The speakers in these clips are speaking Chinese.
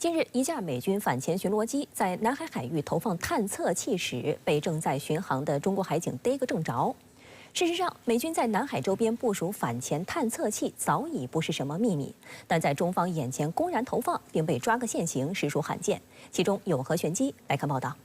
近日，一架美军反潜巡逻机在南海海域投放探测器时，被正在巡航的中国海警逮个正着。事实上，美军在南海周边部署反潜探测器早已不是什么秘密，但在中方眼前公然投放并被抓个现行，实属罕见。其中有何玄机？来看报道。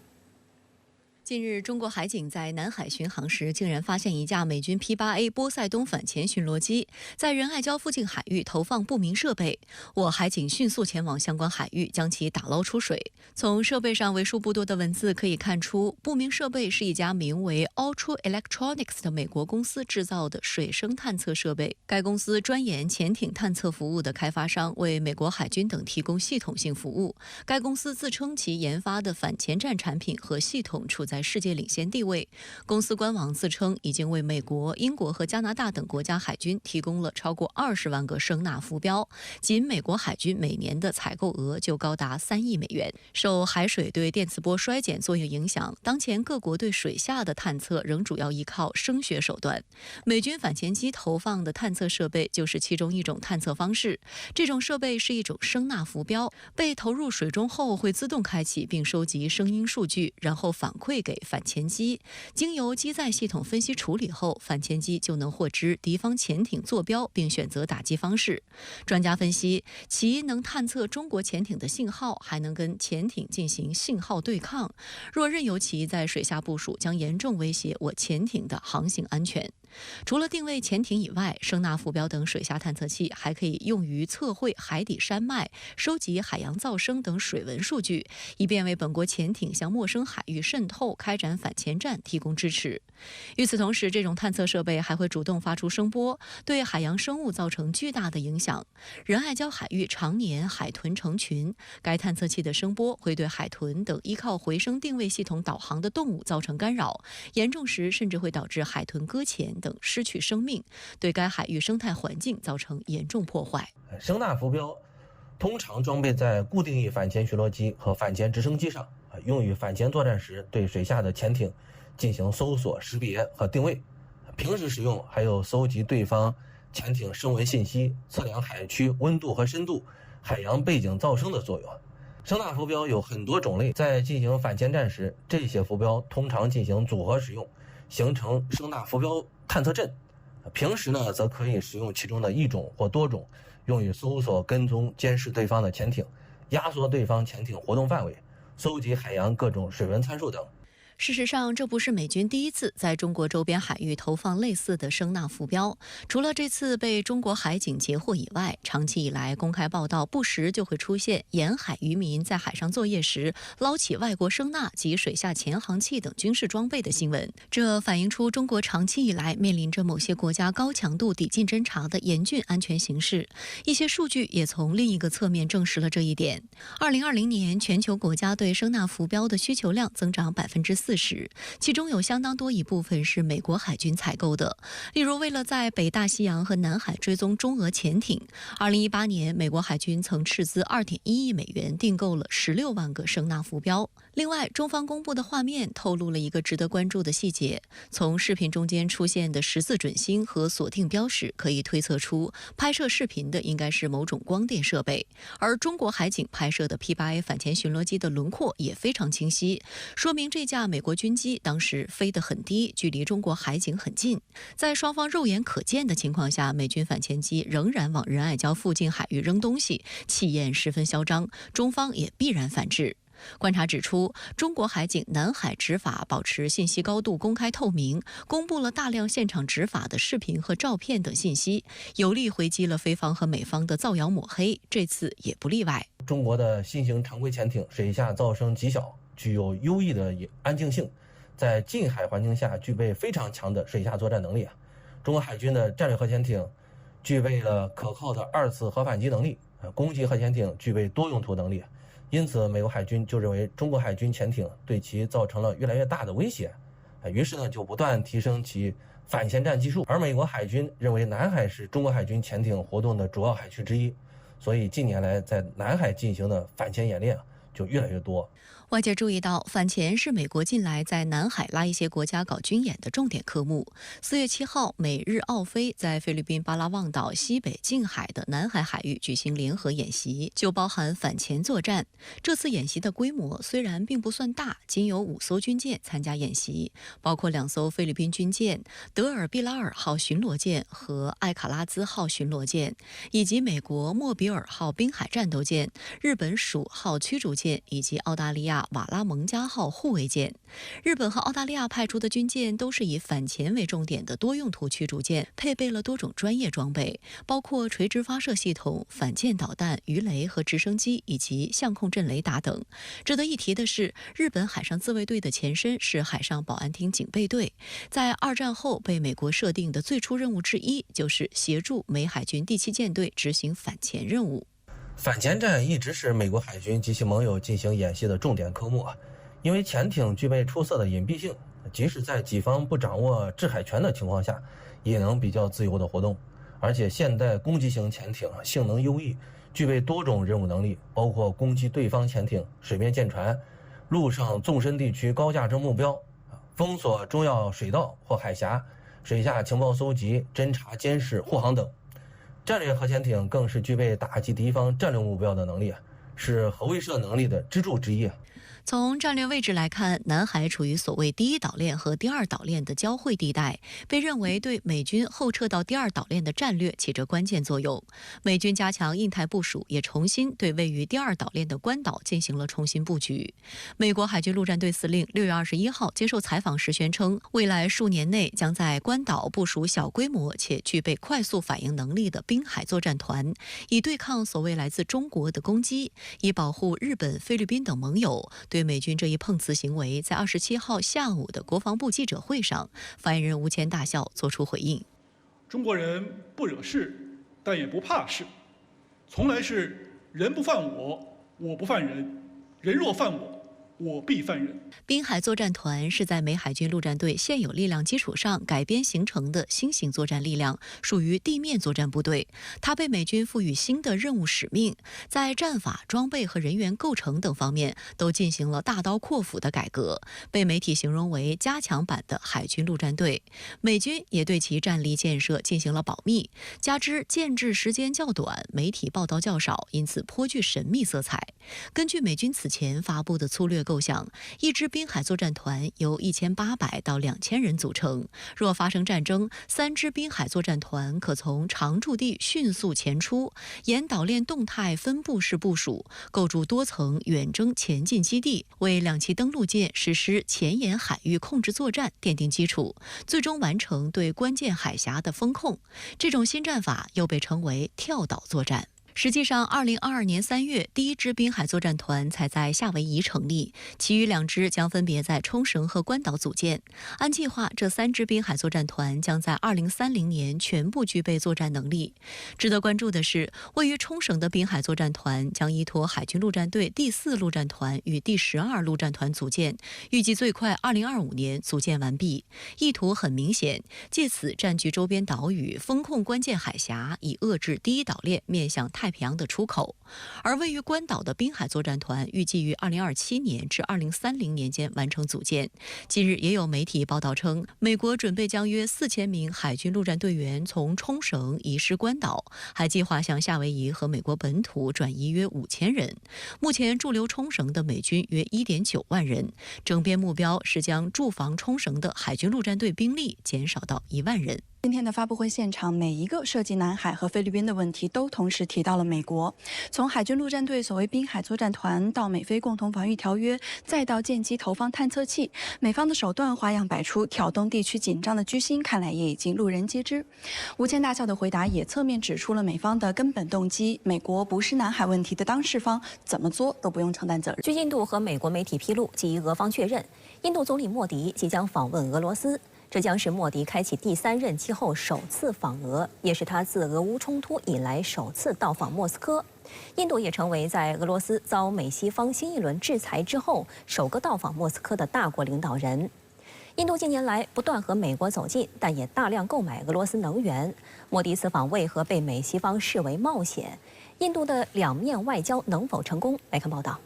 近日，中国海警在南海巡航时，竟然发现一架美军 P-8A 波塞冬反潜巡逻机在仁爱礁附近海域投放不明设备。我海警迅速前往相关海域，将其打捞出水。从设备上为数不多的文字可以看出，不明设备是一家名为 Ultra Electronics 的美国公司制造的水声探测设备。该公司专研潜艇探测服务的开发商，为美国海军等提供系统性服务。该公司自称其研发的反潜战产品和系统处在世界领先地位。公司官网自称已经为美国、英国和加拿大等国家海军提供了超过20万个声纳浮标，仅美国海军每年的采购额就高达3亿美元。受海水对电磁波衰减作用影响，当前各国对水下的探测仍主要依靠声学手段。美军反潜机投放的探测设备就是其中一种探测方式。这种设备是一种声纳浮标，被投入水中后会自动开启并收集声音数据，然后反馈给反潜机。经由机载系统分析处理后，反潜机就能获知敌方潜艇坐标并选择打击方式。专家分析，其能探测中国潜艇的信号，还能跟潜艇进行信号对抗。若任由其在水下部署，将严重威胁我潜艇的航行安全。除了定位潜艇以外，声纳浮标等水下探测器还可以用于测绘海底山脉、收集海洋噪声等水文数据，以便为本国潜艇向陌生海域渗透、开展反潜战提供支持。与此同时，这种探测设备还会主动发出声波，对海洋生物造成巨大的影响。仁爱礁海域常年海豚成群，该探测器的声波会对海豚等依靠回声定位系统导航的动物造成干扰，严重时甚至会导致海豚搁浅等失去生命，对该海域生态环境造成严重破坏。声纳浮标通常装备在固定翼反潜巡逻机和反潜直升机上，用于反潜作战时对水下的潜艇进行搜索、识别和定位。平时使用还有搜集对方潜艇声纹信息、测量海区温度和深度、海洋背景噪声的作用。声纳浮标有很多种类，在进行反潜战时，这些浮标通常进行组合使用，形成声纳浮标探测阵。平时呢，则可以使用其中的一种或多种，用于搜索、跟踪、监视对方的潜艇，压缩对方潜艇活动范围，搜集海洋各种水文参数等。事实上，这不是美军第一次在中国周边海域投放类似的声纳浮标。除了这次被中国海警截获以外，长期以来公开报道不时就会出现沿海渔民在海上作业时捞起外国声纳及水下潜航器等军事装备的新闻。这反映出中国长期以来面临着某些国家高强度抵近侦察的严峻安全形势。一些数据也从另一个侧面证实了这一点。2020年，全球国家对声纳浮标的需求量增长40%。其中有相当多一部分是美国海军采购的。例如，为了在北大西洋和南海追踪中俄潜艇，2018年美国海军曾斥资2.1亿美元订购了16万个声纳浮标。另外，中方公布的画面透露了一个值得关注的细节，从视频中间出现的十字准星和锁定标识可以推测出，拍摄视频的应该是某种光电设备。而中国海警拍摄的 P-8A 反潜巡逻机的轮廓也非常清晰，说明这架美国军机当时飞得很低，距离中国海警很近。在双方肉眼可见的情况下，美军反潜机仍然往仁爱礁附近海域扔东西，气焰十分嚣张，中方也必然反制。观察指出，中国海警南海执法保持信息高度公开透明，公布了大量现场执法的视频和照片等信息，有力回击了菲方和美方的造谣抹黑，这次也不例外。中国的新型常规潜艇水下噪声极小，具有优异的安静性，在近海环境下具备非常强的水下作战能力。中国海军的战略核潜艇具备了可靠的2次核反击能力，攻击核潜艇具备多用途能力。因此，美国海军就认为中国海军潜艇对其造成了越来越大的威胁，于是呢就不断提升其反潜战技术。而美国海军认为南海是中国海军潜艇活动的主要海区之一，所以近年来在南海进行的反潜演练就越来越多。外界注意到，反潜是美国近来在南海拉一些国家搞军演的重点科目。4月7号，美日澳菲在菲律宾巴拉望岛西北近海的南海海域举行联合演习，就包含反潜作战。这次演习的规模虽然并不算大，仅有5艘军舰参加演习，包括2艘菲律宾军舰德尔毕拉尔号巡逻舰和艾卡拉兹号巡逻舰，以及美国莫比尔号滨海战斗舰、日本蜀号驱逐舰以及澳大利亚瓦拉蒙加号护卫舰。日本和澳大利亚派出的军舰都是以反潜为重点的多用途驱逐舰，配备了多种专业装备，包括垂直发射系统、反舰导弹、鱼雷和直升机以及相控阵雷达等。值得一提的是，日本海上自卫队的前身是海上保安厅警备队，在2战后被美国设定的最初任务之一就是协助美海军第7舰队执行反潜任务。反潜战一直是美国海军及其盟友进行演习的重点科目因为潜艇具备出色的隐蔽性，即使在己方不掌握制海权的情况下，也能比较自由的活动。而且现代攻击型潜艇性能优异，具备多种任务能力，包括攻击对方潜艇、水面舰船、陆上纵深地区高价值目标、封锁重要水道或海峡、水下情报搜集、侦察、监视、护航等。战略核潜艇更是具备打击敌方战略目标的能力是核威慑能力的支柱之一。从战略位置来看，南海处于所谓第1岛链和第2岛链的交汇地带，被认为对美军后撤到第2岛链的战略起着关键作用。美军加强印太部署，也重新对位于第2岛链的关岛进行了重新布局。美国海军陆战队司令6月21号接受采访时宣称，未来数年内将在关岛部署小规模且具备快速反应能力的滨海作战团，以对抗所谓来自中国的攻击，以保护日本、菲律宾等盟友。对美军这一碰瓷行为，在27号下午的国防部记者会上，发言人吴谦大校作出回应：中国人不惹事，但也不怕事，从来是人不犯我，我不犯人；人若犯我，我必犯人。滨海作战团是在美海军陆战队现有力量基础上改编形成的新型作战力量，属于地面作战部队。它被美军赋予新的任务使命，在战法、装备和人员构成等方面都进行了大刀阔斧的改革，被媒体形容为加强版的海军陆战队。美军也对其战力建设进行了保密，加之建制时间较短，媒体报道较少，因此颇具神秘色彩。根据美军此前发布的粗略构想，一支滨海作战团由1800到2000人组成，若发生战争，3支滨海作战团可从常驻地迅速前出，沿岛链动态分布式部署，构筑多层远征前进基地，为2栖登陆舰实施前沿海域控制作战奠定基础，最终完成对关键海峡的封控。这种新战法又被称为跳岛作战。实际上，2022年3月，第1支滨海作战团才在夏威夷成立，其余2支将分别在冲绳和关岛组建。按计划，这3支滨海作战团将在2030年全部具备作战能力。值得关注的是，位于冲绳的滨海作战团将依托海军陆战队第4陆战团与第12陆战团组建，预计最快2025年组建完毕。意图很明显，借此占据周边岛屿，封控关键海峡，以遏制第1岛链面向太平洋的出口。而位于关岛的滨海作战团预计于2027年至2030年间完成组建。近日也有媒体报道称，美国准备将约4000名海军陆战队员从冲绳移师关岛，还计划向夏威夷和美国本土转移约5000人。目前驻留冲绳的美军约1.9万人，整编目标是将驻防冲绳的海军陆战队兵力减少到1万人。今天的发布会现场，每一个涉及南海和菲律宾的问题都同时提到了美国。从海军陆战队所谓滨海作战团到美菲共同防御条约，再到舰机投放探测器，美方的手段花样百出，挑动地区紧张的居心看来也已经路人皆知。吴谦大校的回答也侧面指出了美方的根本动机：美国不是南海问题的当事方，怎么作都不用承担责任。据印度和美国媒体披露，及俄方确认，印度总理莫迪即将访问俄罗斯。这将是莫迪开启第3任期后首次访俄，也是他自俄乌冲突以来首次到访莫斯科。印度也成为在俄罗斯遭美西方新一轮制裁之后首个到访莫斯科的大国领导人。印度近年来不断和美国走近，但也大量购买俄罗斯能源。莫迪此访为何被美西方视为冒险？印度的两面外交能否成功？来看报道。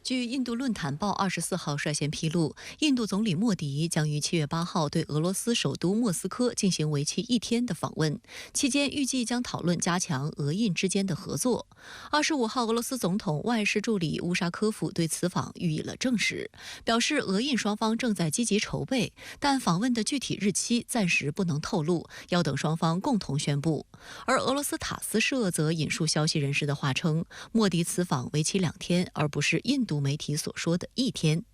据印度论坛报24号率先披露，印度总理莫迪将于7月8号对俄罗斯首都莫斯科进行为期1天的访问，期间预计将讨论加强俄印之间的合作。25号，俄罗斯总统外事助理乌沙科夫对此访予以了证实，表示俄印双方正在积极筹备，但访问的具体日期暂时不能透露，要等双方共同宣布。而俄罗斯塔斯社则引述消息人士的话称，莫迪此访为期2天，而不是印度媒体所说的1天。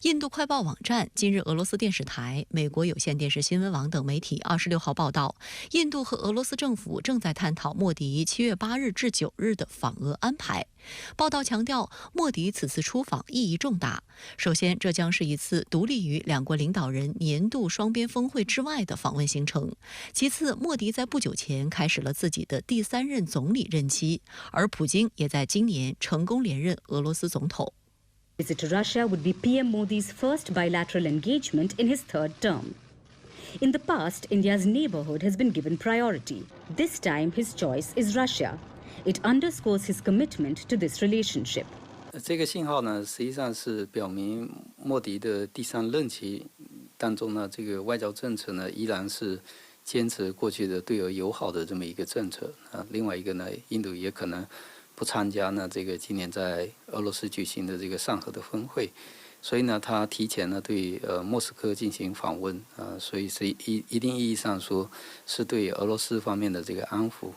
印度快报网站、今日俄罗斯电视台、美国有线电视新闻网等媒体26号报道，印度和俄罗斯政府正在探讨莫迪7月8日至9日的访俄安排。报道强调，莫迪此次出访意义重大。首先，这将是一次独立于两国领导人年度双边峰会之外的访问行程。其次，莫迪在不久前开始了自己的第3任总理任期，而普京也在今年成功连任俄罗斯总统。Visit to Russia would be PM Modi's first bilateral engagement in his 3rd term. In the past, India's neighborhood has been given priority. This time, his choice is Russia. It underscores his commitment to this relationship. 这个信号呢，实际上是表明莫迪的第3任期当中呢，这个外交政策呢，依然是坚持过去的对俄友好的这么一个政策啊。另外一个呢，印度也可能不参加呢这个今年在俄罗斯举行的这个上合的峰会，所以呢，他提前呢对莫斯科进行访问啊，所以是一定意义上说是对俄罗斯方面的这个安抚。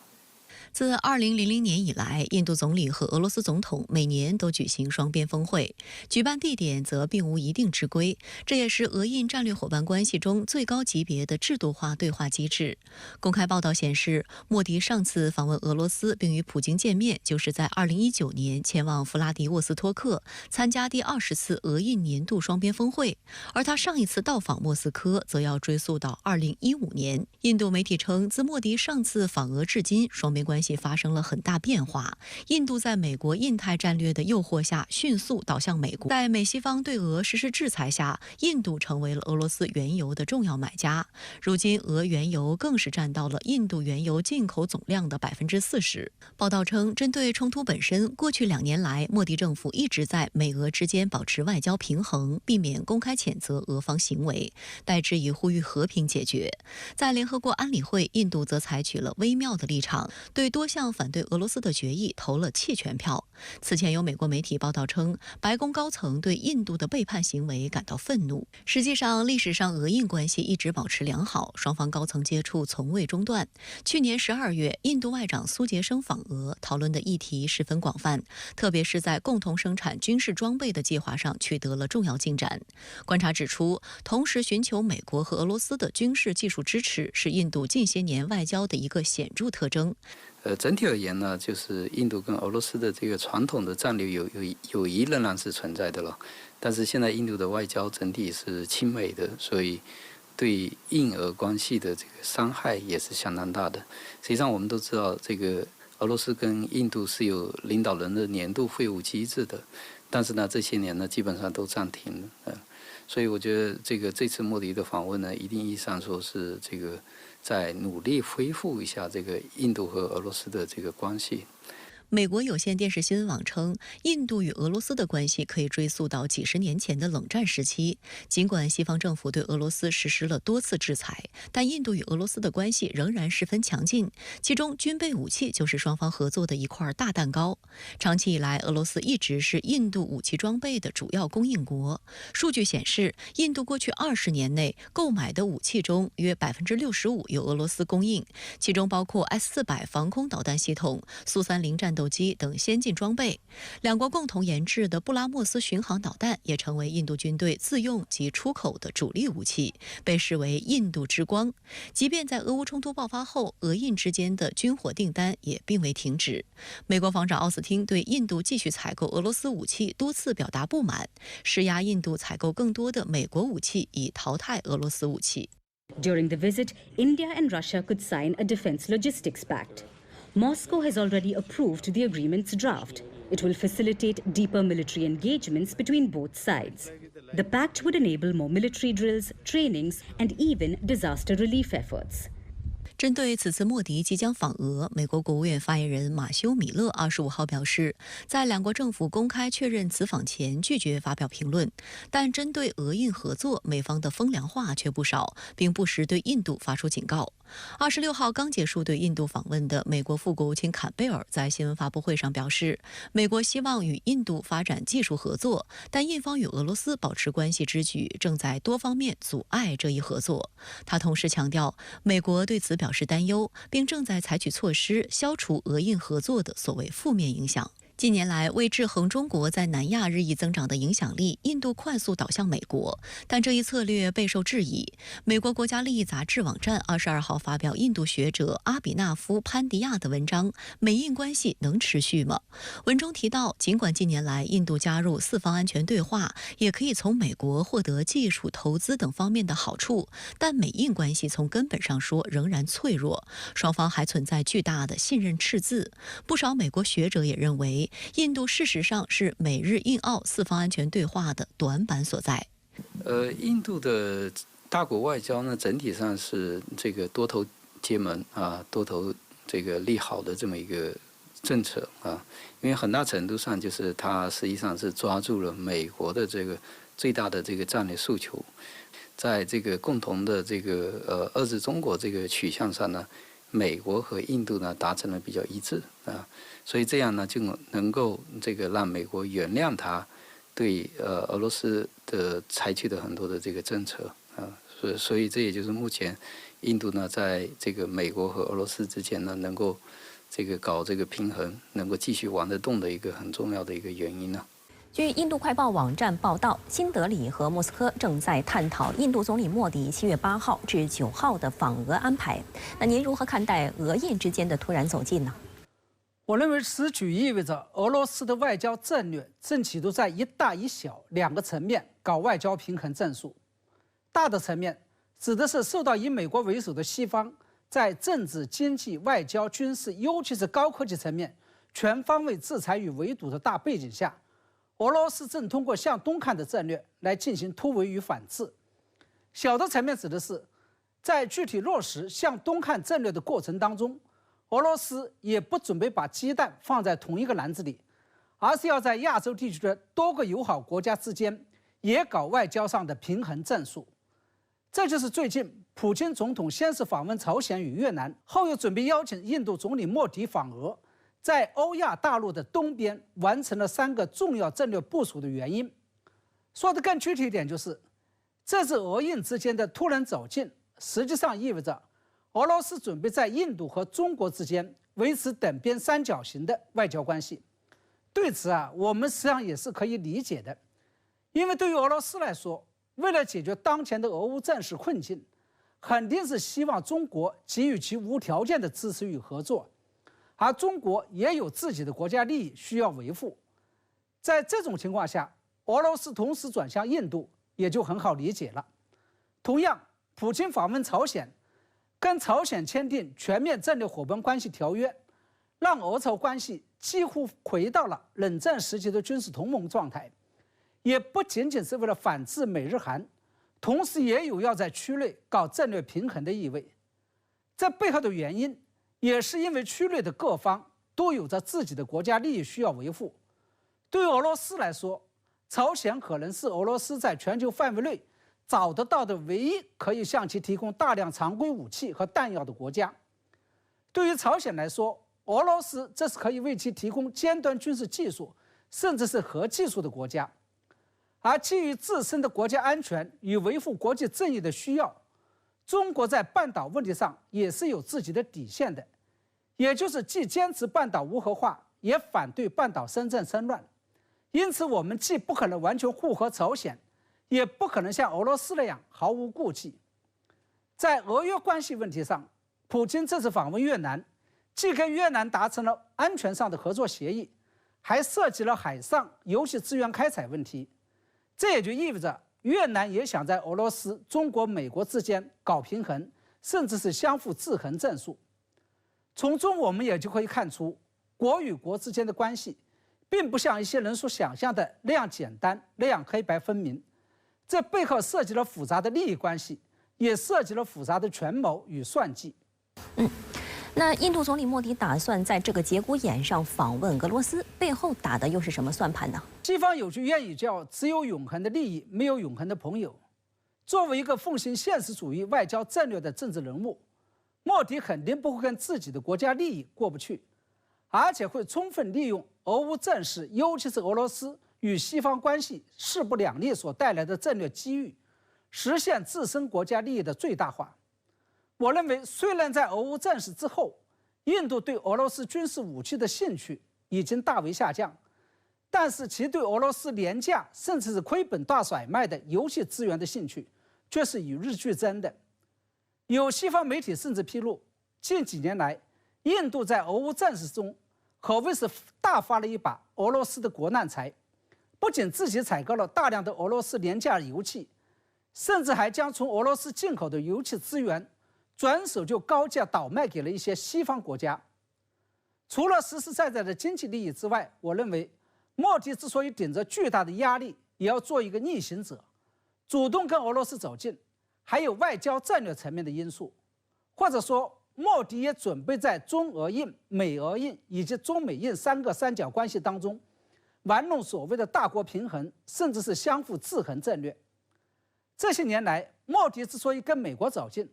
自2000年以来，印度总理和俄罗斯总统每年都举行双边峰会，举办地点则并无一定之规，这也是俄印战略伙伴关系中最高级别的制度化对话机制。公开报道显示，莫迪上次访问俄罗斯并与普京见面，就是在2019年前往弗拉迪沃斯托克参加第20次俄印年度双边峰会，而他上一次到访莫斯科则要追溯到2015年。印度媒体称，自莫迪上次访俄至今，双边关系发生了很大变化。印度在美国印太战略的诱惑下迅速倒向美国，在美西方对俄实施制裁下，印度成为了俄罗斯原油的重要买家。如今，俄原油更是占到了印度原油进口总量的40%。报道称，针对冲突本身，过去2年来，莫迪政府一直在美俄之间保持外交平衡，避免公开谴责俄方行为，代之以呼吁和平解决。在联合国安理会，印度则采取了微妙的立场，对多项反对俄罗斯的决议投了弃权票。此前有美国媒体报道称，白宫高层对印度的背叛行为感到愤怒。实际上，历史上俄印关系一直保持良好，双方高层接触从未中断。去年12月，印度外长苏杰生访俄，讨论的议题十分广泛，特别是在共同生产军事装备的计划上取得了重要进展。观察指出，同时寻求美国和俄罗斯的军事技术支持，是印度近些年外交的一个显著特征。整体而言呢，就是印度跟俄罗斯的这个传统的战略友谊仍然是存在的了，但是现在印度的外交整体是亲美的，所以对印俄关系的这个伤害也是相当大的。实际上我们都知道，这个俄罗斯跟印度是有领导人的年度会晤机制的，但是呢，这些年呢基本上都暂停了。所以我觉得这次莫迪的访问呢，一定意义上说是这个在努力恢复一下这个印度和俄罗斯的这个关系。美国有线电视新闻网称，印度与俄罗斯的关系可以追溯到几十年前的冷战时期。尽管西方政府对俄罗斯实施了多次制裁，但印度与俄罗斯的关系仍然十分强劲，其中军备武器就是双方合作的一块大蛋糕。长期以来，俄罗斯一直是印度武器装备的主要供应国。数据显示，印度过去20年内购买的武器中，约65%由俄罗斯供应，其中包括 S-400防空导弹系统、苏30战斗机等先进装备。两国共同研制的布拉莫斯巡航导弹也成为印度军队自用及出口的主力武器，被视为印度之光。即便在俄乌冲突爆发后，俄印之间的军火订单也并未停止。美国防长奥斯汀对印度继续采购俄罗斯武器多次表达不满，施压印度采购更多的美国武器，以淘汰俄罗斯武器。During the visit, India and Russia could sign a defense logistics pact. Moscow has already approved the agreement's draft. It will facilitate deeper military engagements between both sides. The pact would enable more military drills, trainings, and even disaster relief efforts. 针对此次莫迪即将访俄，美国国务院发言人马修·米勒25号表示，在两国政府公开确认此访前，拒绝发表评论。但针对俄印合作，美方的风凉话却不少，并不时对印度发出警告。26号刚结束对印度访问的美国副国务卿坎贝尔在新闻发布会上表示，美国希望与印度发展技术合作，但印方与俄罗斯保持关系之举正在多方面阻碍这一合作。他同时强调，美国对此表示担忧，并正在采取措施消除俄印合作的所谓负面影响。近年来，为制衡中国在南亚日益增长的影响力，印度快速倒向美国，但这一策略备受质疑。美国国家利益杂志网站22号发表印度学者阿比纳夫·潘迪亚的文章《美印关系能持续吗》。文中提到，尽管近年来印度加入四方安全对话，也可以从美国获得技术、投资等方面的好处，但美印关系从根本上说仍然脆弱，双方还存在巨大的信任赤字。不少美国学者也认为，印度事实上是美日印澳四方安全对话的短板所在。印度的大国外交呢，整体上是这个多头结盟啊，多头这个利好的这么一个政策啊，因为很大程度上就是它实际上是抓住了美国的这个最大的这个战略诉求，在这个共同的这个遏制中国这个取向上呢，美国和印度呢达成了比较一致啊，所以这样呢就能够这个让美国原谅他对俄罗斯的采取的很多的这个政策啊，所以这也就是目前印度呢在这个美国和俄罗斯之间呢能够这个搞这个平衡，能够继续玩得动的一个很重要的一个原因呢。据印度快报网站报道，新德里和莫斯科正在探讨印度总理莫迪7月8号至9号的访俄安排。那您如何看待俄印之间的突然走近呢？我认为此举意味着俄罗斯的外交战略正企图在一大一小两个层面搞外交平衡战术。大的层面指的是受到以美国为首的西方在政治、经济、外交、军事，尤其是高科技层面全方位制裁与围堵的大背景下，俄罗斯正通过向东看的战略来进行突围与反制。小的层面指的是，在具体落实向东看战略的过程当中，俄罗斯也不准备把鸡蛋放在同一个篮子里，而是要在亚洲地区的多个友好国家之间也搞外交上的平衡战术。这就是最近普京总统先是访问朝鲜与越南，后又准备邀请印度总理莫迪访俄，在欧亚大陆的东边完成了3个重要战略部署的原因。说得更具体一点，就是这次俄印之间的突然走近，实际上意味着俄罗斯准备在印度和中国之间维持等边三角形的外交关系。对此我们实际上也是可以理解的，因为对于俄罗斯来说，为了解决当前的俄乌战事困境，肯定是希望中国给予其无条件的支持与合作，而中国也有自己的国家利益需要维护。在这种情况下，俄罗斯同时转向印度也就很好理解了。同样，普京访问朝鲜，跟朝鲜签订全面战略伙伴关系条约，让俄朝关系几乎回到了冷战时期的军事同盟状态，也不仅仅是为了反制美日韩，同时也有要在区内搞战略平衡的意味。这背后的原因也是因为区内的各方都有着自己的国家利益需要维护。对于俄罗斯来说，朝鲜可能是俄罗斯在全球范围内找得到的唯一可以向其提供大量常规武器和弹药的国家。对于朝鲜来说，俄罗斯这是可以为其提供尖端军事技术甚至是核技术的国家。而基于自身的国家安全与维护国际正义的需要，中国在半岛问题上也是有自己的底线的，也就是既坚持半岛无核化，也反对半岛深圳生乱。因此，我们既不可能完全护和朝鲜，也不可能像俄罗斯那样毫无顾忌。在俄越关系问题上，普京这次访问越南，既跟越南达成了安全上的合作协议，还涉及了海上油气资源开采问题。这也就意味着越南也想在俄罗斯、中国、美国之间搞平衡，甚至是相互制衡战术。从中我们也就可以看出，国与国之间的关系并不像一些人所想象的那样简单，那样黑白分明。这背后涉及了复杂的利益关系，也涉及了复杂的权谋与算计。那印度总理莫迪打算在这个节骨眼上访问俄罗斯，背后打的又是什么算盘呢？西方有句谚语叫“只有永恒的利益，没有永恒的朋友”。作为一个奉行现实主义外交战略的政治人物，莫迪肯定不会跟自己的国家利益过不去，而且会充分利用俄乌战事，尤其是俄罗斯与西方关系势不两立所带来的战略机遇，实现自身国家利益的最大化。我认为，虽然在俄乌战事之后，印度对俄罗斯军事武器的兴趣已经大为下降，但是其对俄罗斯廉价甚至是亏本大甩卖的游戏资源的兴趣却是与日俱增的。有西方媒体甚至披露，近几年来，印度在俄乌战事中可谓是大发了一把俄罗斯的国难财，不仅自己采购了大量的俄罗斯廉价油气，甚至还将从俄罗斯进口的油气资源转手就高价倒卖给了一些西方国家。除了实实在在的经济利益之外，我认为莫迪之所以顶着巨大的压力也要做一个逆行者，主动跟俄罗斯走近，还有外交战略层面的因素，或者说莫迪也准备在中俄印、美俄印以及中美印3个三角关系当中玩弄所谓的大国平衡，甚至是相互制衡战略。这些年来，莫迪之所以跟美国走近，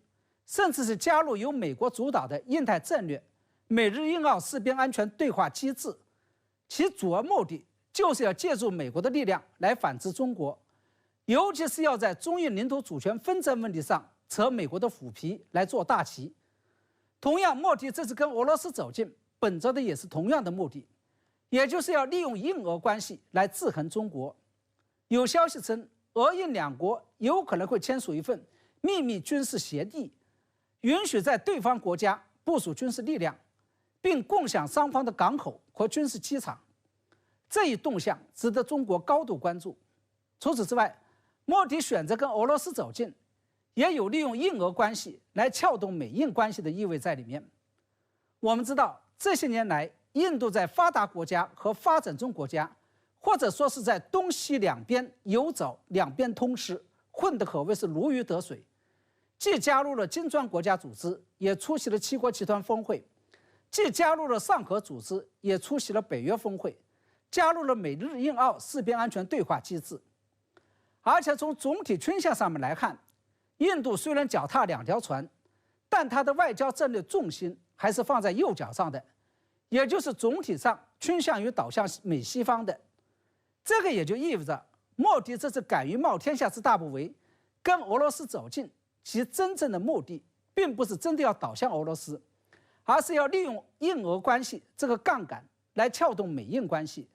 甚至是加入由美国主导的印太战略、美日印澳四边安全对话机制，其主要目的就是要借助美国的力量来反制中国，尤其是要在中印领土主权纷争问题上扯美国的虎皮来做大旗。同样，莫迪这次跟俄罗斯走近，本着的也是同样的目的，也就是要利用印俄关系来制衡中国。有消息称，俄印两国有可能会签署一份秘密军事协议，允许在对方国家部署军事力量，并共享双方的港口和军事机场。这一动向值得中国高度关注。除此之外，莫迪选择跟俄罗斯走近，也有利用印俄关系来撬动美印关系的意味在里面。我们知道，这些年来，印度在发达国家和发展中国家，或者说是在东西两边游走、两边通吃，混得可谓是如鱼得水。既加入了金砖国家组织，也出席了七国集团峰会；既加入了上合组织，也出席了北约峰会；加入了美日印澳四边安全对话机制。而且从总体倾向上面来看，印度虽然脚踏两条船，但它的外交战略重心还是放在右脚上的，也就是总体上倾向于倒向美西方的。这个也就意味着，莫迪这次敢于冒天下之大不韪，跟俄罗斯走近，其真正的目的并不是真的要倒向俄罗斯，而是要利用印俄关系这个杠杆来撬动美印关系，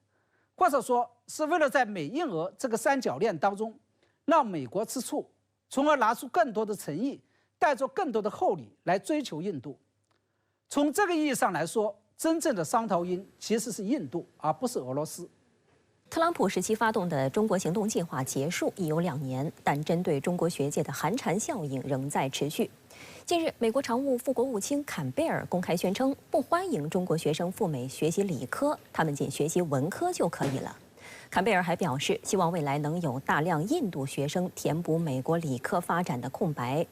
或者说是为了在美印俄这个三角链当中让美国吃醋，从而拿出更多的诚意，带着更多的厚礼来追求印度。从这个意义上来说，真正的伤头鹰其实是印度，而不是俄罗斯。特朗普时期发动的中国行动计划结束已有2年，但针对中国学界的寒蝉效应仍在持续。近日，美国常务副国务卿坎贝尔公开宣称，不欢迎中国学生赴美学习理科，他们仅学习文科就可以了。坎贝尔还表示，希望未来能有大量印度学生填补美国理科发展的空白。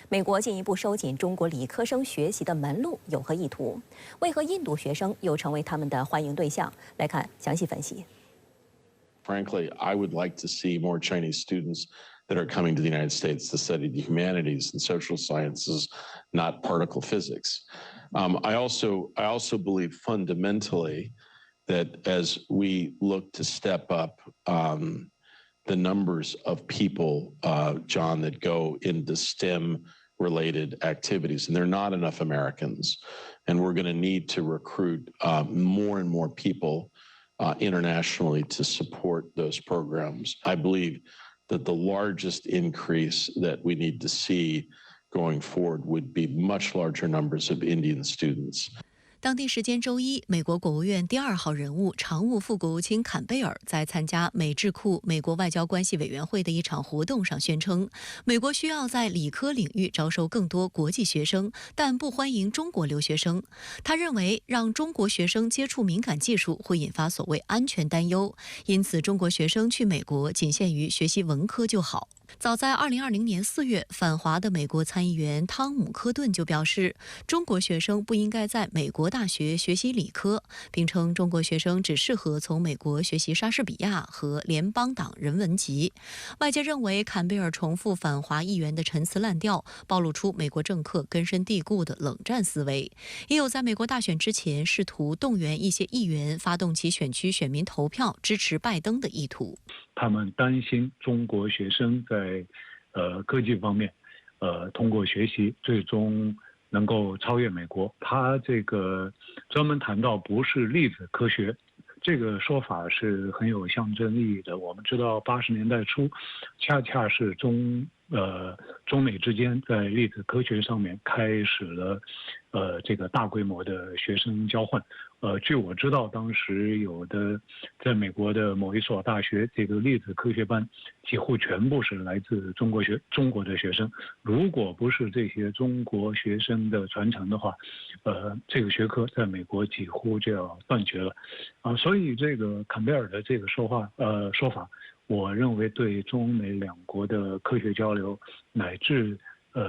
美国进一步收紧中国理科生学习的门路有何意图？为何印度学生又成为他们的欢迎对象？来看详细分析。Frankly, I would like to see more Chinese students that are coming to the United States to study the humanities and social sciences, not particle physics. I also believe fundamentally that as we look to step up the numbers of people, John, that go into STEM-related activities, and there are not enough Americans, and we're going to need to recruit more and more people internationally to support those programs. I believe that the largest increase that we need to see going forward would be much larger numbers of Indian students. 当地时间周一，美国国务院第2号人物、常务副国务卿坎贝尔在参加美智库美国外交关系委员会的一场活动上宣称，美国需要在理科领域招收更多国际学生，但不欢迎中国留学生。他认为，让中国学生接触敏感技术会引发所谓安全担忧，因此中国学生去美国仅限于学习文科就好。早在2020年4月，反华的美国参议员汤姆·科顿就表示，中国学生不应该在美国大学学习理科，并称中国学生只适合从美国学习莎士比亚和联邦党人文集。外界认为，坎贝尔重复反华议员的陈词滥调，暴露出美国政客根深蒂固的冷战思维。也有在美国大选之前试图动员一些议员发动其选区选民投票支持拜登的意图。他们担心中国学生在科技方面通过学习最终能够超越美国。他这个专门谈到不是粒子科学，这个说法是很有象征意义的。我们知道80年代初恰恰是中美之间在粒子科学上面开始了这个大规模的学生交换。据我知道，当时有的在美国的某一所大学，这个粒子科学班几乎全部是来自中国的学生。如果不是这些中国学生的传承的话，这个学科在美国几乎就要断绝了。所以这个坎贝尔的这个说法，我认为对中美两国的科学交流乃至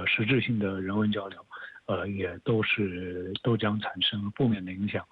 实质性的人文交流，也都将产生负面的影响。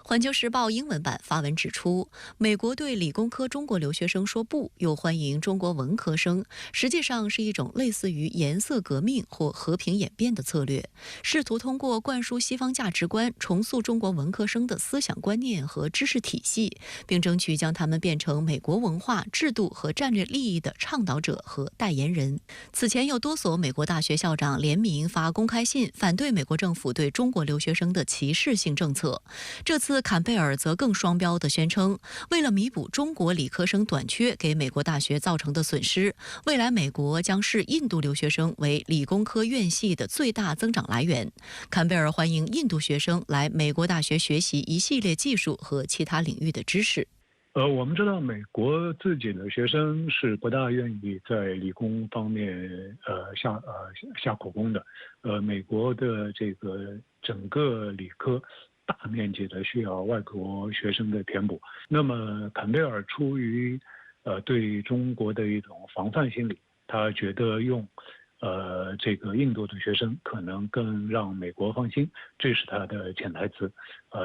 环球时报英文版发文指出，美国对理工科中国留学生说不，又欢迎中国文科生，实际上是一种类似于颜色革命或和平演变的策略，试图通过灌输西方价值观，重塑中国文科生的思想观念和知识体系，并争取将他们变成美国文化、制度和战略利益的倡导者和代言人。此前有多所美国大学校长联名发公开信，反对美国政府对中国留学生的歧视性政策。这次坎贝尔则更双标地宣称，为了弥补中国理科生短缺给美国大学造成的损失，未来美国将视印度留学生为理工科院系的最大增长来源。坎贝尔欢迎印度学生来美国大学学习一系列技术和其他领域的知识。我们知道美国自己的学生是不大愿意在理工方面下苦功的。美国的这个整个理科大面积的需要外国学生的填补。那么坎贝尔出于对中国的一种防范心理，他觉得用这个印度的学生可能更让美国放心，这是他的潜台词。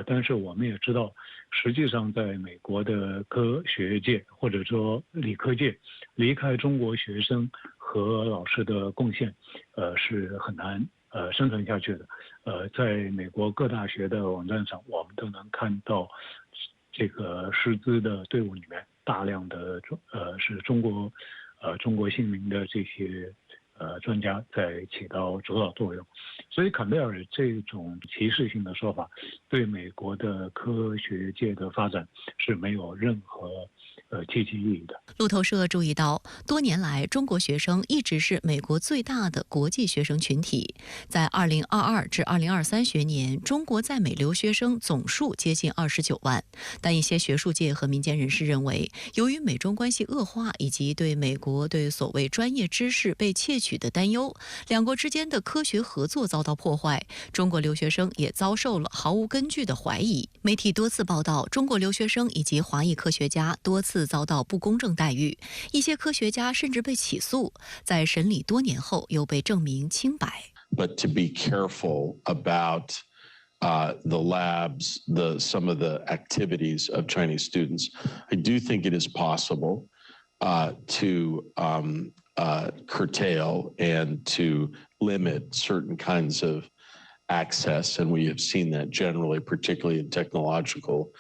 但是我们也知道，实际上在美国的科学界或者说理科界，离开中国学生和老师的贡献，是很难生存下去的。在美国各大学的网站上，我们都能看到这个师资的队伍里面大量的是中国姓名的这些专家在起到主导作用。所以坎贝尔这种歧视性的说法对美国的科学界的发展是没有任何积极意义的。路透社注意到，多年来中国学生一直是美国最大的国际学生群体。在2022至2023学年，中国在美留学生总数接近29万。但一些学术界和民间人士认为，由于美中关系恶化以及对美国对所谓专业知识被窃取的担忧，两国之间的科学合作遭到破坏，中国留学生也遭受了毫无根据的怀疑。媒体多次报道，中国留学生以及华裔科学家多次遭到不公正待遇，一些科学家甚至被起诉，在审理多年后又被证明清白。But to be careful about the labs, some of the activities of Chinese students, I do think it is possible to curtail and to limit certain kinds of access, and we have seen that generally, particularly in technological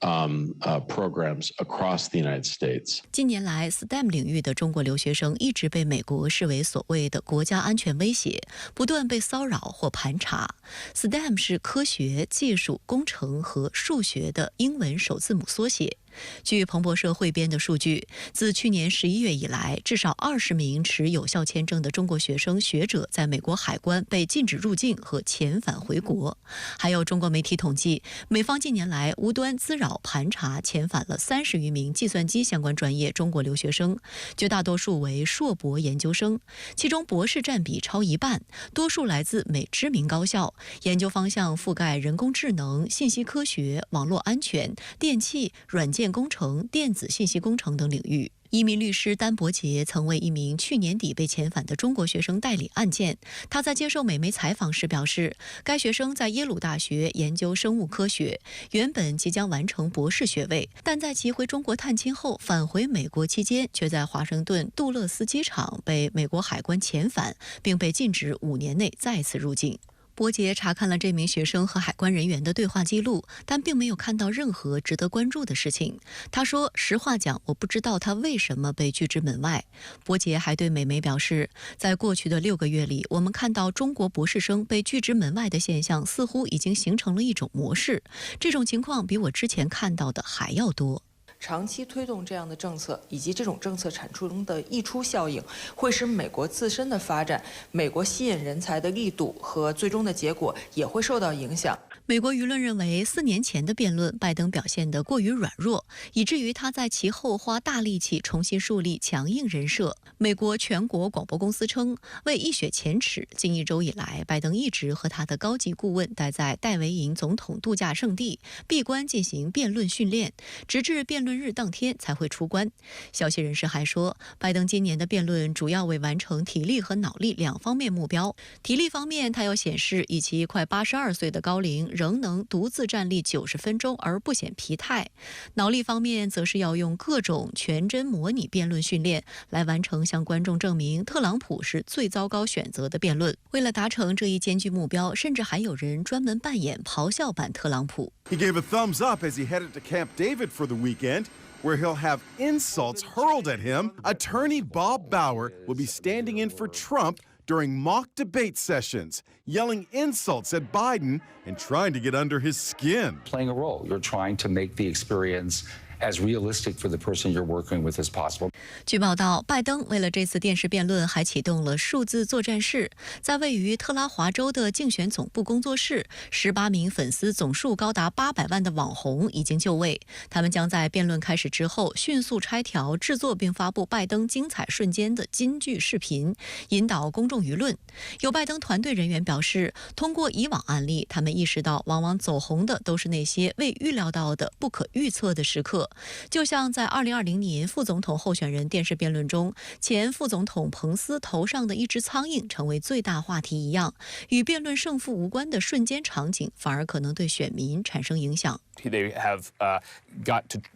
programs across the United States. 近年来 STEM 领域的中国留学生一直被美国视为所谓的国家安全威胁，不断被骚扰或盘查。STEM 是科学、技术、工程和数学的英文首字母缩写。据彭博社汇编的数据，自去年11月以来，至少20名持有效签证的中国学生学者在美国海关被禁止入境和遣返回国。还有中国媒体统计，美方近年来无端滋扰、盘查、遣返了30余名计算机相关专业中国留学生，绝大多数为硕博研究生，其中博士占比超一半，多数来自美知名高校，研究方向覆盖人工智能、信息科学、网络安全、电气、软件件工程、电子信息工程等领域。移民律师丹伯杰曾为一名去年底被遣返的中国学生代理案件。他在接受美媒采访时表示，该学生在耶鲁大学研究生物科学，原本即将完成博士学位，但在其回中国探亲后返回美国期间，却在华盛顿杜勒斯机场被美国海关遣返，并被禁止5年内再次入境。伯杰查看了这名学生和海关人员的对话记录，但并没有看到任何值得关注的事情。他说：“实话讲，我不知道他为什么被拒之门外。”伯杰还对美媒表示，在过去的6个月里，我们看到中国博士生被拒之门外的现象似乎已经形成了一种模式，这种情况比我之前看到的还要多。长期推动这样的政策，以及这种政策产出中的溢出效应，会使美国自身的发展、美国吸引人才的力度和最终的结果也会受到影响。美国舆论认为，4年前的辩论，拜登表现得过于软弱，以至于他在其后花大力气重新树立强硬人设。美国全国广播公司称，为一雪前耻，近1周以来，拜登一直和他的高级顾问待在戴维营总统度假胜地，闭关进行辩论训练，直至辩论日当天才会出关。消息人士还说，拜登今年的辩论主要为完成体力和脑力2方面目标。体力方面，他要显示以其快82岁的高龄，仍能独自站立90分钟而不显疲态。脑力方面，则是要用各种全真模拟辩论训练来完成向观众证明特朗普是最糟糕选择的辩论。为了达成这一艰巨目标，甚至还有人专门扮演咆哮版特朗普。He gave a thumbs up as he headed to Camp David for the weekend, where he'll have insults hurled at him. Attorney Bob Bauer will be standing in for Trump during mock debate sessions, yelling insults at Biden and trying to get under his skin. Playing a role. You're trying to make the experience as realistic for the person you're working with as possible. 据报道，拜登为了这次电视辩论还启动了数字作战室，在位于特拉华州的竞选总部工作室，18名粉丝总数高达800万的网红已经就位，他们将在辩论开始之后迅速拆条制作并发布拜登精彩瞬间的金句视频，引导公众舆论。有拜登团队人员表示，通过以往案例，他们意识到往往走红的都是那些未预料到的不可预测的时刻。就像在2020年副总统候选人电视辩论中，前副总统彭斯头上的一只苍蝇成为最大话题一样，与辩论胜负无关的瞬间场景反而可能对选民产生影响。They have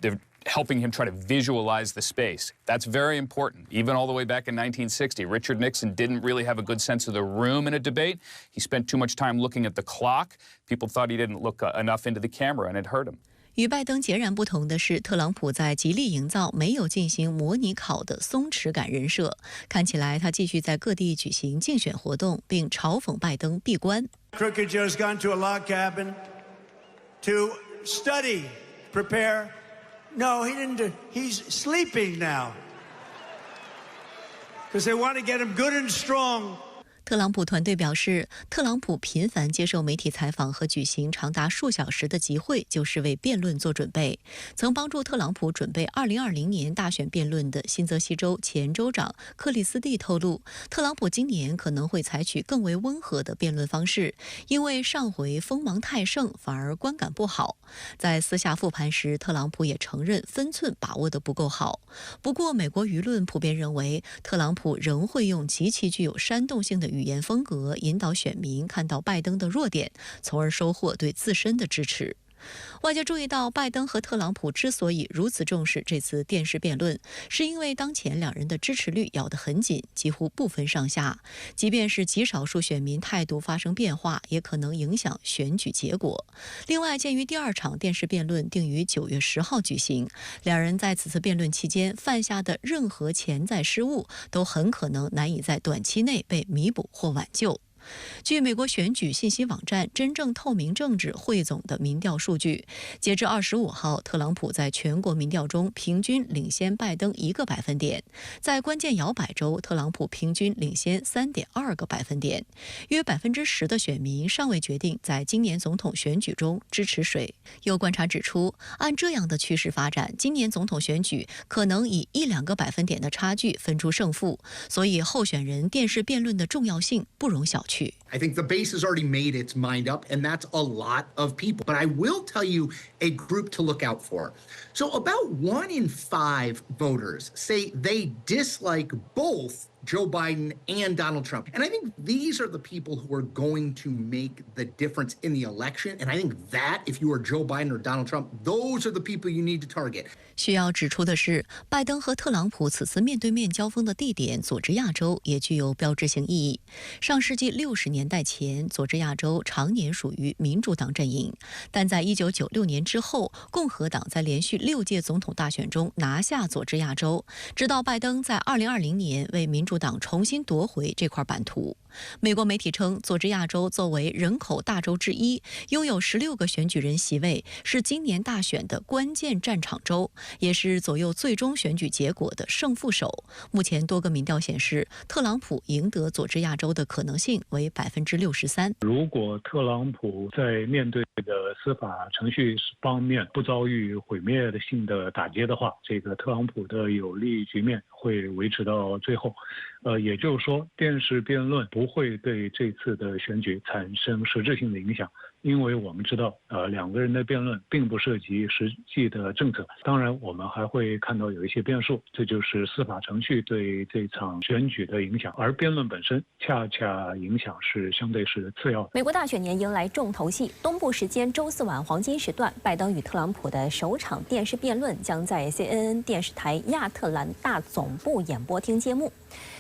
they're helping him try to visualize the space. That's very important. Even all the way back in 1960, Richard Nixon didn't really have a good sense of the room in a debate. He spent too much time looking at the clock. People thought he didn't look enough into the camera, and it hurt him. 与拜登截然不同的是，特朗普在极力营造没有进行模拟考的松弛感人设。看起来他继续在各地举行竞选活动，并嘲讽拜登闭关。Crooked Joe's gone to a log cabin to study, prepare. No, he didn't. He's sleeping now because they want to get him good and strong. 特朗普团队表示，特朗普频繁接受媒体采访和举行长达数小时的集会，就是为辩论做准备。曾帮助特朗普准备2020年大选辩论的新泽西州前州长克里斯蒂透露，特朗普今年可能会采取更为温和的辩论方式，因为上回锋芒太盛，反而观感不好。在私下复盘时，特朗普也承认分寸把握得不够好。不过，美国舆论普遍认为，特朗普仍会用极其具有煽动性的语言风格引导选民看到拜登的弱点，从而收获对自身的支持。外界注意到，拜登和特朗普之所以如此重视这次电视辩论，是因为当前两人的支持率咬得很紧，几乎不分上下。即便是极少数选民态度发生变化，也可能影响选举结果。另外，鉴于第2场电视辩论定于9月10号举行，两人在此次辩论期间犯下的任何潜在失误，都很可能难以在短期内被弥补或挽救。据美国选举信息网站真正透明政治汇总的民调数据，截至25号，特朗普在全国民调中平均领先拜登1个百分点，在关键摇摆州，特朗普平均领先3.2个百分点。约10%的选民尚未决定在今年总统选举中支持谁。有观察指出，按这样的趋势发展，今年总统选举可能以1-2个百分点的差距分出胜负，所以候选人电视辩论的重要性不容小觑。去。I think the base has already made its mind up, and that's a lot of people. But I will tell you a group to look out for. So about 1 in 5 voters say they dislike both Joe Biden and Donald Trump. And I think these are the people who are going to make the difference in the election. And I think that, if you are Joe Biden or Donald Trump, those are the people you need to target. 需要指出的是，拜登和特朗普此次面对面交锋的地点佐治亚州也具有标志性意义。上世纪60年代前，佐治亚州常年属于民主党阵营，但在1996年之后，共和党在连续6届总统大选中拿下佐治亚州，直到拜登在2020年为民主党重新夺回这块版图。美国媒体称，佐治亚州作为人口大州之一，拥有16个选举人席位，是今年大选的关键战场州，也是左右最终选举结果的胜负手。目前多个民调显示，特朗普赢得佐治亚州的可能性为63%。如果特朗普在面对的司法程序方面不遭遇毁灭性的打击的话，这个特朗普的有利局面会维持到最后。也就是说，电视辩论不会对这次的选举产生实质性的影响，因为我们知道，两个人的辩论并不涉及实际的政策。当然，我们还会看到有一些变数，这就是司法程序对这场选举的影响，而辩论本身恰恰影响是相对是次要的。美国大选年迎来重头戏，东部时间周4晚黄金时段，拜登与特朗普的首场电视辩论将在 CNN 电视台亚特兰大总部演播厅揭幕。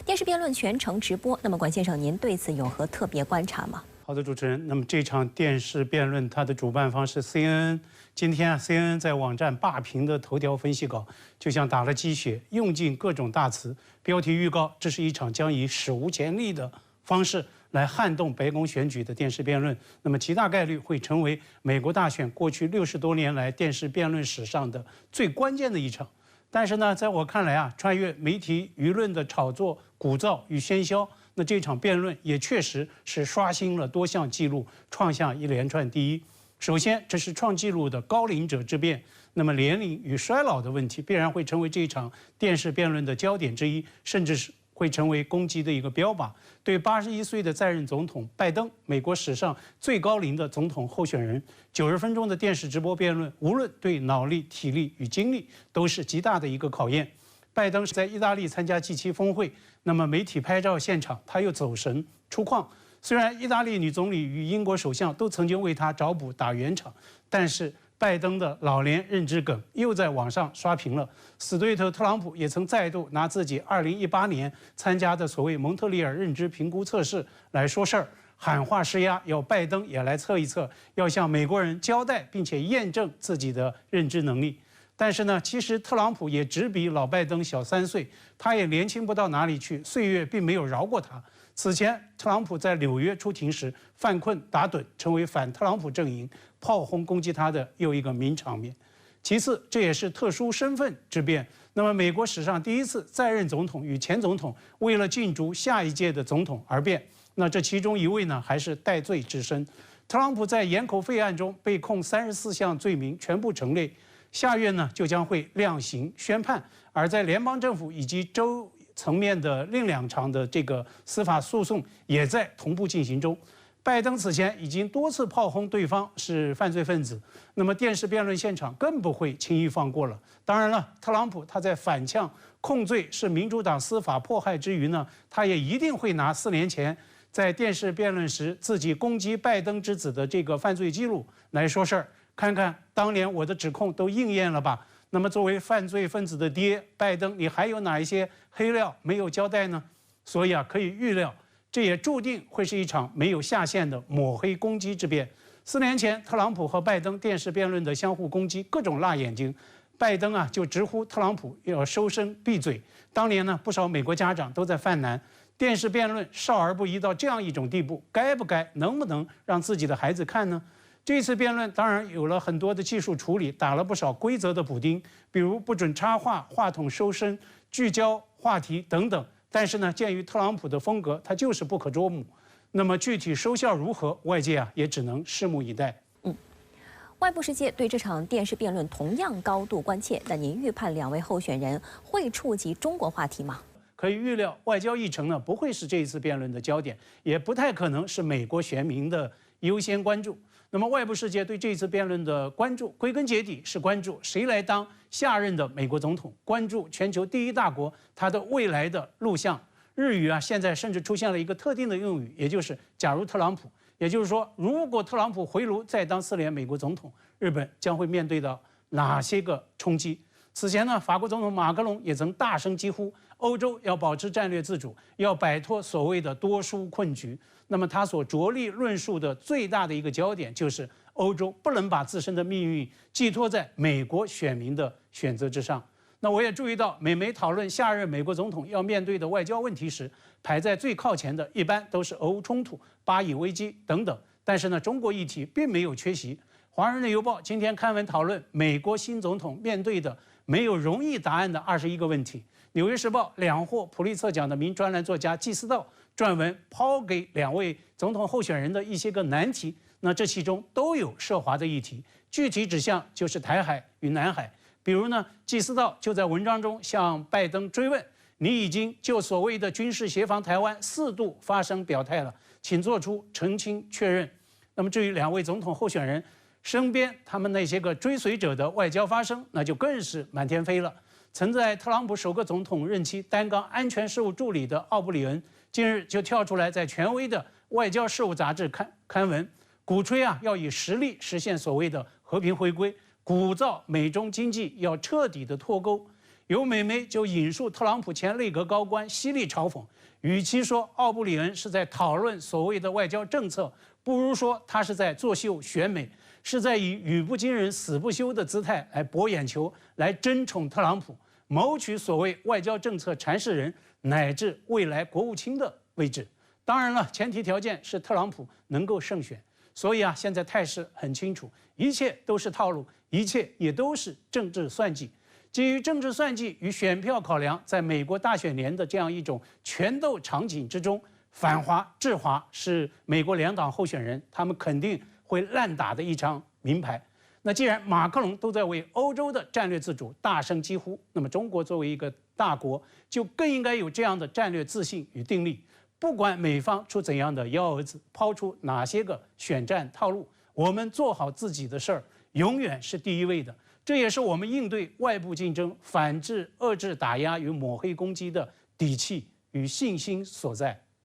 电视辩论全程直播，那么管先生，您对此有何特别观察吗？好的，主持人。那么这场电视辩论，它的主办方是 CNN。今天CNN 在网站霸屏的头条分析稿，就像打了鸡血，用尽各种大词，标题预告这是一场将以史无前例的方式来撼动白宫选举的电视辩论。那么极大概率会成为美国大选过去60多年来电视辩论史上的最关键的一场。但是呢，在我看来啊，穿越媒体舆论的炒作、鼓噪与喧嚣，那这场辩论也确实是刷新了多项纪录，创下一连串第一。首先，这是创纪录的高龄者之辩，那么年龄与衰老的问题必然会成为这场电视辩论的焦点之一，甚至是会成为攻击的一个标靶。对81岁的在任总统拜登，美国史上最高龄的总统候选人，90分钟的电视直播辩论，无论对脑力、体力与精力都是极大的一个考验。拜登是在意大利参加G7峰会，那么媒体拍照现场，他又走神出框。虽然意大利女总理与英国首相都曾经为他找补打圆场，但是拜登的老年认知梗又在网上刷屏了。死对头特朗普也曾再度拿自己2018年参加的所谓蒙特利尔认知评估测试来说事儿，喊话施压，要拜登也来测一测，要向美国人交代并且验证自己的认知能力。但是呢，其实特朗普也只比老拜登小3岁，他也年轻不到哪里去，岁月并没有饶过他。此前，特朗普在纽约出庭时犯困打盹，成为反特朗普阵营炮轰攻击他的又一个名场面。其次，这也是特殊身份之辩。那么，美国史上第一次在任总统与前总统为了竞逐下一届的总统而辩。那这其中一位呢，还是戴罪之身。特朗普在掩口费案中被控34项罪名全部成立，下月呢就将会量刑宣判。而在联邦政府以及州层面的另2场的这个司法诉讼也在同步进行中。拜登此前已经多次炮轰对方是犯罪分子，那么电视辩论现场更不会轻易放过了。当然了，特朗普他在反呛控罪是民主党司法迫害之余呢，他也一定会拿4年前在电视辩论时自己攻击拜登之子的这个犯罪记录来说事儿，看看当年我的指控都应验了吧。那么作为犯罪分子的爹，拜登，你还有哪一些黑料没有交代呢？所以啊，可以预料，这也注定会是一场没有下限的抹黑攻击之辩。4年前，特朗普和拜登电视辩论的相互攻击，各种辣眼睛，拜登啊就直呼特朗普要收声闭嘴。当年呢，不少美国家长都在犯难，电视辩论少儿不宜到这样一种地步，该不该、能不能让自己的孩子看呢？这次辩论当然有了很多的技术处理，打了不少规则的补丁，比如不准插话、话筒收声、聚焦话题等等。但是呢，鉴于特朗普的风格，他就是不可捉摸。那么具体收效如何，外界也只能拭目以待。外部世界对这场电视辩论同样高度关切，那您预判2位候选人会触及中国话题吗？可以预料，外交议程呢不会是这一次辩论的焦点，也不太可能是美国选民的优先关注。那么外部世界对这次辩论的关注，归根结底是关注谁来当下任的美国总统，关注全球第一大国它的未来的路向。日语现在甚至出现了一个特定的用语，也就是假如特朗普，也就是说，如果特朗普回炉再当4年美国总统，日本将会面对到哪些个冲击？此前呢，法国总统马克龙也曾大声疾呼，欧洲要保持战略自主，要摆脱所谓的多输困局。那么他所着力论述的最大的一个焦点，就是欧洲不能把自身的命运寄托在美国选民的选择之上。那我也注意到，美媒讨论下任美国总统要面对的外交问题时，排在最靠前的一般都是俄乌冲突、巴以危机等等。但是呢，中国议题并没有缺席。《华盛顿邮报》今天刊文讨论美国新总统面对的没有容易答案的21个问题。《纽约时报》2获普利策奖的名专栏作家季思道撰文抛给2位总统候选人的一些个难题，那这其中都有涉华的议题，具体指向就是台海与南海。比如呢，季思道就在文章中向拜登追问：“你已经就所谓的军事协防台湾4度发声表态了，请做出澄清确认。”那么至于2位总统候选人身边他们那些个追随者的外交发声，那就更是满天飞了。曾在特朗普首个总统任期担纲安全事务助理的奥布里恩，近日就跳出来在权威的外交事务杂志刊文，鼓吹要以实力实现所谓的和平回归，鼓噪美中经济要彻底的脱钩。有美媒就引述特朗普前内阁高官犀利嘲讽，与其说奥布里恩是在讨论所谓的外交政策，不如说他是在作秀选美，是在以语不惊人死不休的姿态来博眼球，来争宠特朗普，谋取所谓外交政策阐释人乃至未来国务卿的位置。当然了，前提条件是特朗普能够胜选。所以现在态势很清楚，一切都是套路，一切也都是政治算计。基于政治算计与选票考量，在美国大选年的这样一种权斗场景之中，反华制华是美国2党候选人他们肯定会烂打的一张名牌。那既然马克龙都在为欧洲的战略自主大声疾呼，那么中国作为一个大国，就更应该有这样的战略自信与定力。不管美方出怎样的幺蛾子，抛出哪些个选战套路，我们做好自己的事儿，永远是第一位的。这也是我们应对外部竞争、反制、遏制、打压与抹黑攻击的底气与信心所在。